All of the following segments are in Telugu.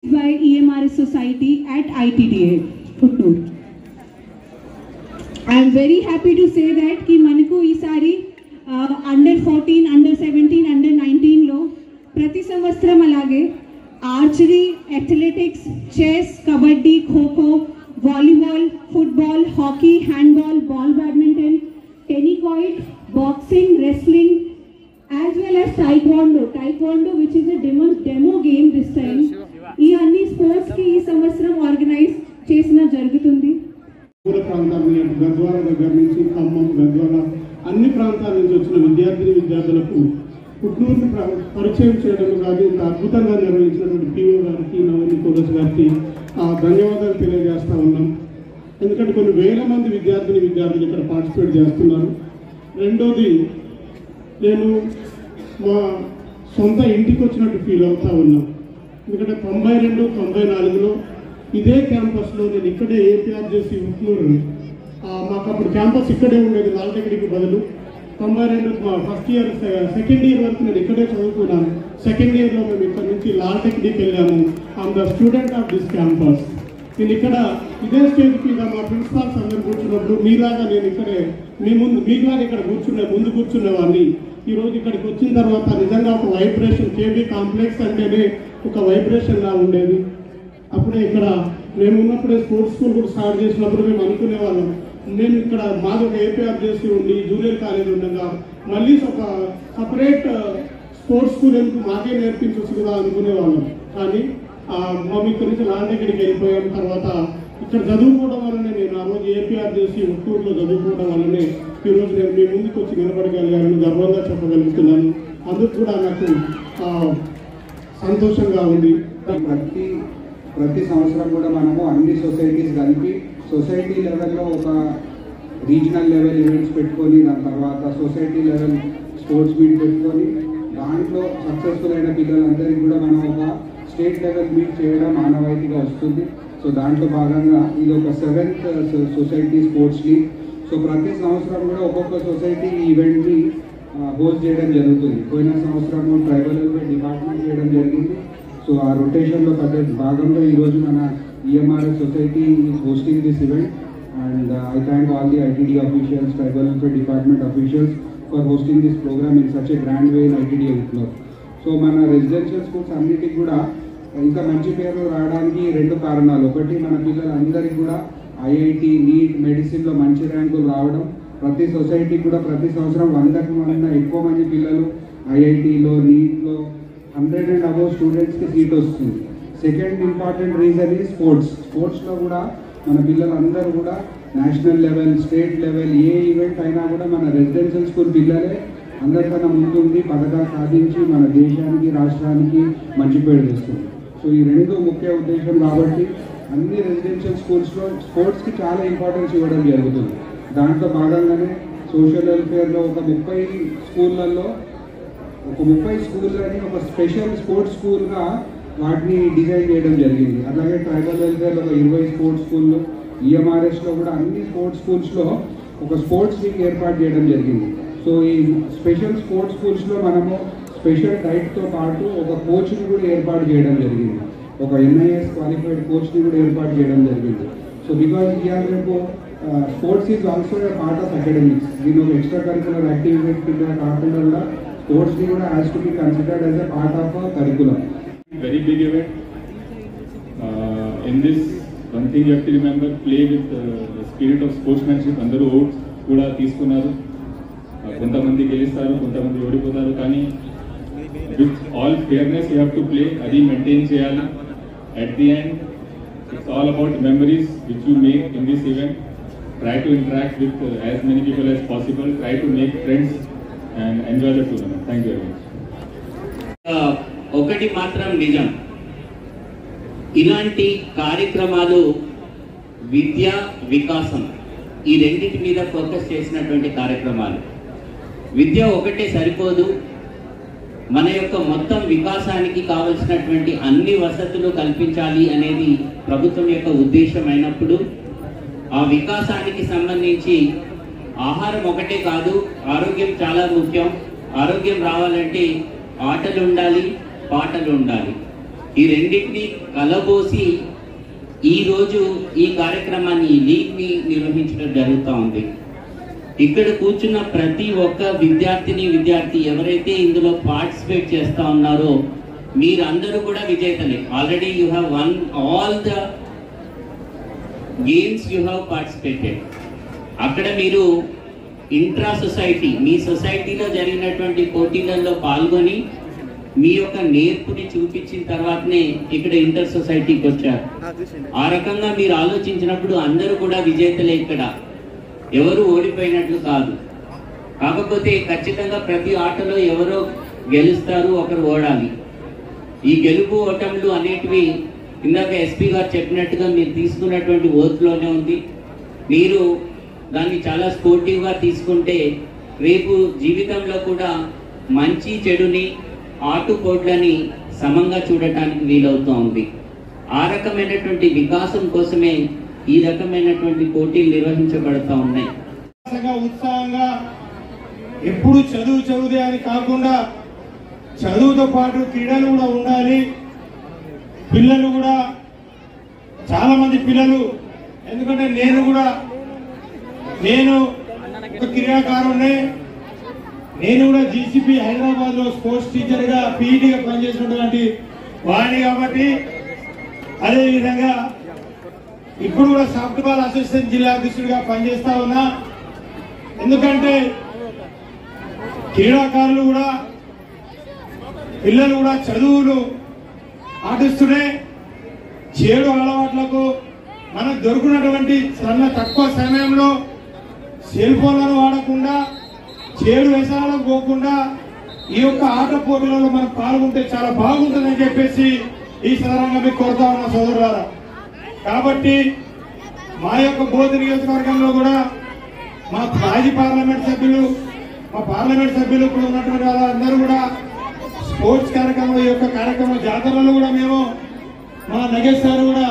by EMRS Society at ITDA Puttur. I am very happy to say that कि మనకు ఈసారి under 14, under 17, under 19 లో ప్రతి సంవత్సరం అలాగే archery, athletics, chess, kabaddi, kho kho, volleyball, football, hockey, handball, ball badminton, tenikoit, boxing, wrestling as well as taekwondo which is a demo game this time. ఈ అన్ని స్పోర్ట్స్ కి ఈ సంవత్సరం ఆర్గనైజ్ చేసిన జరుగుతుంది. పూల ప్రాంతాల గద్వాల దగ్గర నుంచి ఖమ్మం, గద్వాల అన్ని ప్రాంతాల నుంచి వచ్చిన విద్యార్థులకు పుట్నూరుని పరిచయం చేయడం కాదు, ఇంత అద్భుతంగా నిర్వహించినటువంటి పిఓ గారికి, నవని కోరస్ గారికి ధన్యవాదాలు తెలియజేస్తా ఉన్నాం. ఎందుకంటే కొన్ని వేల మంది విద్యార్థులు ఇక్కడ పార్టిసిపేట్ చేస్తున్నారు. రెండోది, నేను మా సొంత ఇంటికి వచ్చినట్టు ఫీల్ అవుతా ఉన్నాం. ఎందుకంటే 92, 94లో ఇదే క్యాంపస్లో నేను ఇక్కడే ఏపీఆర్జేసీ ఉట్నూరు, మాకు అప్పుడు క్యాంపస్ ఇక్కడే ఉండేది లాల్టెక్డికి బదులు. 92 మా ఫస్ట్ ఇయర్, సెకండ్ ఇయర్ వరకు నేను ఇక్కడే చదువుకున్నాను. సెకండ్ ఇయర్లో మేము ఇక్కడ నుంచి లాల్టెక్డికి వెళ్ళాము. I'm the student of this campus. నేను ఇక్కడ ఇదే స్టేజ్ మీద మా ప్రిన్సిపాల్స్ అందరు కూర్చున్నప్పుడు మీలాగా నేను ఇక్కడే మీలాగా ఇక్కడ ముందు కూర్చునేవాడిని. ఈరోజు ఇక్కడికి వచ్చిన తర్వాత నిజంగా ఒక వైబ్రేషన్, కేబీ కాంప్లెక్స్ అంటేనే ఒక వైబ్రేషన్ లా ఉండేది. అప్పుడే ఇక్కడ మేము ఉన్నప్పుడే స్పోర్ట్స్ స్కూల్ కూడా స్టార్ట్ చేసినప్పుడు మేము అనుకునేవాళ్ళం, నేను ఇక్కడ మాది ఒక ఏపీఆర్జేసీ ఉండి జూనియర్ కాలేజ్ ఉండగా మళ్ళీ ఒక సపరేట్ స్పోర్ట్స్ స్కూల్ ఎందుకు మాకే నేర్పించవచ్చు కదా అనుకునేవాళ్ళం. కానీ మేము ఇక్కడ నుంచి లాండెక్కడికి వెళ్ళిపోయాం. తర్వాత ఇక్కడ చదువుకోవడం వల్లనే, నేను ఆ రోజు ఏపీఆర్జేసీ ఉట్టూరులో చదువుకోవడం వల్లనే ఈరోజు నేను మీ ముందుకు వచ్చి నిలబడగలిగానని గర్వంగా చెప్పగలుగుతున్నాను. అందుకు కూడా నాకు సంతోషంగా ఉంది. ప్రతి సంవత్సరం కూడా మనము అన్ని సొసైటీస్ కలిపి సొసైటీ లెవెల్లో ఒక రీజనల్ లెవెల్ ఈవెంట్స్ పెట్టుకొని, దాని తర్వాత సొసైటీ లెవెల్ స్పోర్ట్స్ మీట్ పెట్టుకొని, దాంట్లో సక్సెస్ఫుల్ అయిన పిల్లలందరికీ కూడా మనం ఒక స్టేట్ లెవెల్ మీట్ చేయడం ఆనవాయితీగా వస్తుంది. సో దాంట్లో భాగంగా ఇది ఒక 7th society sports league. So ప్రతి సంవత్సరం కూడా ఒక్కొక్క సొసైటీ ఈవెంట్ని హోస్ట్ చేయడం జరుగుతుంది. పోయిన సంవత్సరము ట్రైబల్ వెల్ఫేర్ డిపార్ట్మెంట్ చేయడం జరిగింది. సో ఆ రొటేషన్లో భాగంగా ఈరోజు మన EMRS society is hosting this event. And I thank all the ITD officials, tribal welfare department officials for hosting this programme in such a grand way in ITD Utnoor. So మన రెసిడెన్షియల్ స్కూల్స్ అన్నిటికి కూడా ఇంకా మంచి పేరు రావడానికి 2 కారణాలు. ఒకటి, మన పిల్లలందరికీ కూడా IIT, నీట్, మెడిసిన్లో మంచి ర్యాంకులు రావడం. ప్రతి సొసైటీకి కూడా ప్రతి సంవత్సరం 100 ఎక్కువ మంది పిల్లలు IITలో, నీట్లో 100 and above స్టూడెంట్స్కి సీట్ వస్తుంది. సెకండ్ ఇంపార్టెంట్ రీజన్ ఈ స్పోర్ట్స్లో కూడా మన పిల్లలందరూ కూడా నేషనల్ లెవెల్, స్టేట్ లెవెల్ ఏ ఈవెంట్ అయినా కూడా మన రెసిడెన్షియల్ స్కూల్ పిల్లలే అందరికన్నా ముందుండి పథకాలు సాధించి మన దేశానికి, రాష్ట్రానికి మంచి పేరు తెస్తుంది. సో ఈ 2 ముఖ్య ఉద్దేశం కాబట్టి అన్ని రెసిడెన్షియల్ స్కూల్స్లో స్పోర్ట్స్కి చాలా ఇంపార్టెన్స్ ఇవ్వడం జరుగుతుంది. దాంట్లో భాగంగానే సోషల్ వెల్ఫేర్లో ఒక 30 స్కూళ్ళల్లో ఒక 30 స్కూళ్ళని ఒక స్పెషల్ స్పోర్ట్స్ స్కూల్గా వాటిని డిజైన్ చేయడం జరిగింది. అలాగే ట్రైబల్ వెల్ఫేర్లో ఒక 20 స్పోర్ట్స్ స్కూళ్ళు, EMRSలో కూడా అన్ని స్పోర్ట్స్ స్కూల్స్లో ఒక స్పోర్ట్స్ లీగ్ ఏర్పాటు చేయడం జరిగింది. సో ఈ స్పెషల్ స్పోర్ట్స్ స్కూల్స్లో మనము స్పెషల్ డైట్తో పాటు ఒక కోచ్ని కూడా ఏర్పాటు చేయడం జరిగింది. ఒక NIS క్వాలిఫైడ్ కోచ్ని కూడా ఏర్పాటు చేయడం జరిగింది. సో బికాజ్ ఇయర్ రేపు sports is also a part of academics. దీని ఒక ఎక్స్ట్రా కరికులర్ యాక్టివిటీస్ కింద కాకుండా కూడా స్పోర్ట్స్ని కూడా has to be considered as a part of curriculum. Very big event. In this, one thing you have to remember, play with the spirit of sportsmanship. అందరూ ఓట్స్ కూడా తీసుకున్నారు. కొంతమంది గెలుస్తారు, కొంతమంది ఓడిపోతారు. కానీ with all fairness you have to play. అది మెయింటైన్ చేయాలి. At the end, it's all about memories which you make in this event. Try to interact with as many people as possible. Try to make friends and enjoy the tournament. Thank you very much. ఒకటి మాత్రం నిజం, ఇలాంటి కార్యక్రమాలు విద్య, వికాసం ఈ రెండింటి మీద ఫోకస్ చేసినటువంటి కార్యక్రమాలు. విద్య ఒకటే సరిపోదు, మన యొక్క మొత్తం వికాసానికి కావలసినటువంటి అన్ని వసతులు కల్పించాలి అనేది ప్రభుత్వం యొక్క ఉద్దేశం అయినప్పుడు, ఆ వికాసానికి సంబంధించి ఆహారం ఒకటే కాదు, ఆరోగ్యం చాలా ముఖ్యం. ఆరోగ్యం రావాలంటే ఆటలు ఉండాలి, పాటలు ఉండాలి. ఈ రెండింటిని కలబోసి ఈరోజు ఈ కార్యక్రమాన్ని ఈ లీగ్ని నిర్వహించడం జరుగుతూ ఉంది. ఇక్కడ కూర్చున్న ప్రతి ఒక్క విద్యార్థి ఎవరైతే ఇందులో పార్టిసిపేట్ చేస్తూ ఉన్నారో మీరందరూ కూడా విజేతలే. Already you have won all the games you have participated. అక్కడ మీరు ఇంట్రా సొసైటీ, మీ సొసైటీలో జరిగినటువంటి పోటీలలో పాల్గొని మీ యొక్క నేర్పుని చూపించిన తర్వాతనే ఇక్కడ ఇంటర్ సొసైటీకి వచ్చారు. ఆ రకంగా మీరు ఆలోచించినప్పుడు అందరూ కూడా విజేతలే. ఇక్కడ ఎవరు ఓడిపోయినట్లు కాదు. కాకపోతే ఖచ్చితంగా ప్రతి ఆటలో ఎవరో గెలుస్తారు, ఒకరు ఓడాలి. ఈ గెలుపు ఓటములు అనేటివి ఇందాక ఎస్పీ గారు చెప్పినట్టుగా మీరు తీసుకున్నటువంటి ఓత్లోనే ఉంది. మీరు దాన్ని చాలా స్పోర్టివ్గా తీసుకుంటే రేపు జీవితంలో కూడా మంచి చెడుని ఆటుపోట్లని సమంగా చూడటానికి వీలవుతూ ఉంది. ఆ రకమైనటువంటి వికాసం కోసమే ఈ రకమైనటువంటి పోటీలు నిర్వహించబడుతూ ఉన్నాయి. ఉత్సాహంగా ఎప్పుడు చదువుదే అని కాకుండా చదువుతో పాటు క్రీడలు కూడా ఉండాలి. పిల్లలు కూడా చాలా మంది పిల్లలు, ఎందుకంటే నేను ఒక క్రీడాకారుణ్ణి. నేను కూడా జీసీపీ హైదరాబాద్ లో స్పోర్ట్స్ టీచర్ గా పీఈటీగా పనిచేసినటువంటి వాడిని కాబట్టి, అదేవిధంగా ఇప్పుడు కూడా సాఫ్ట్బాల్ అసోసియేషన్ జిల్లా అధ్యక్షుడిగా పనిచేస్తా ఉన్నా. ఎందుకంటే క్రీడాకారులు కూడా పిల్లలు కూడా చదువులు పాటిస్తూనే చెడు అలవాట్లకు మనకు దొరుకున్నటువంటి తక్కువ సమయంలో సెల్ ఫోన్లను వాడకుండా చెడు వ్యసనాలకు పోకుండా ఈ యొక్క ఆట పోటీలలో మనం పాల్గొంటే చాలా బాగుంటుందని చెప్పేసి ఈ సందర్భంగా మీకు కోరుతా ఉన్న సోదరులారా. కాబట్టి మా యొక్క బోధ నియోజకవర్గంలో కూడా మా మాజీ పార్లమెంట్ సభ్యులు, మా పార్లమెంట్ సభ్యులు ఇప్పుడు ఉన్నటువంటి వాళ్ళందరూ కూడా స్పోర్ట్స్ కార్యక్రమం, ఈ యొక్క కార్యక్రమం జాతరలో కూడా మేము మా నగేష్ సార్ కూడా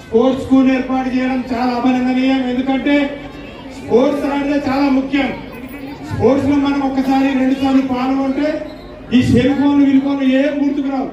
స్పోర్ట్స్ స్కూల్ ఏర్పాటు చేయడం చాలా అభినందనీయం. ఎందుకంటే స్పోర్ట్స్ అనేది చాలా ముఖ్యం. స్పోర్ట్స్ లో మనం ఒకసారి 2 సార్లు పాల్గొంటే ఈ సెల్ ఫోన్లు ఏం గుర్తుకు రావు.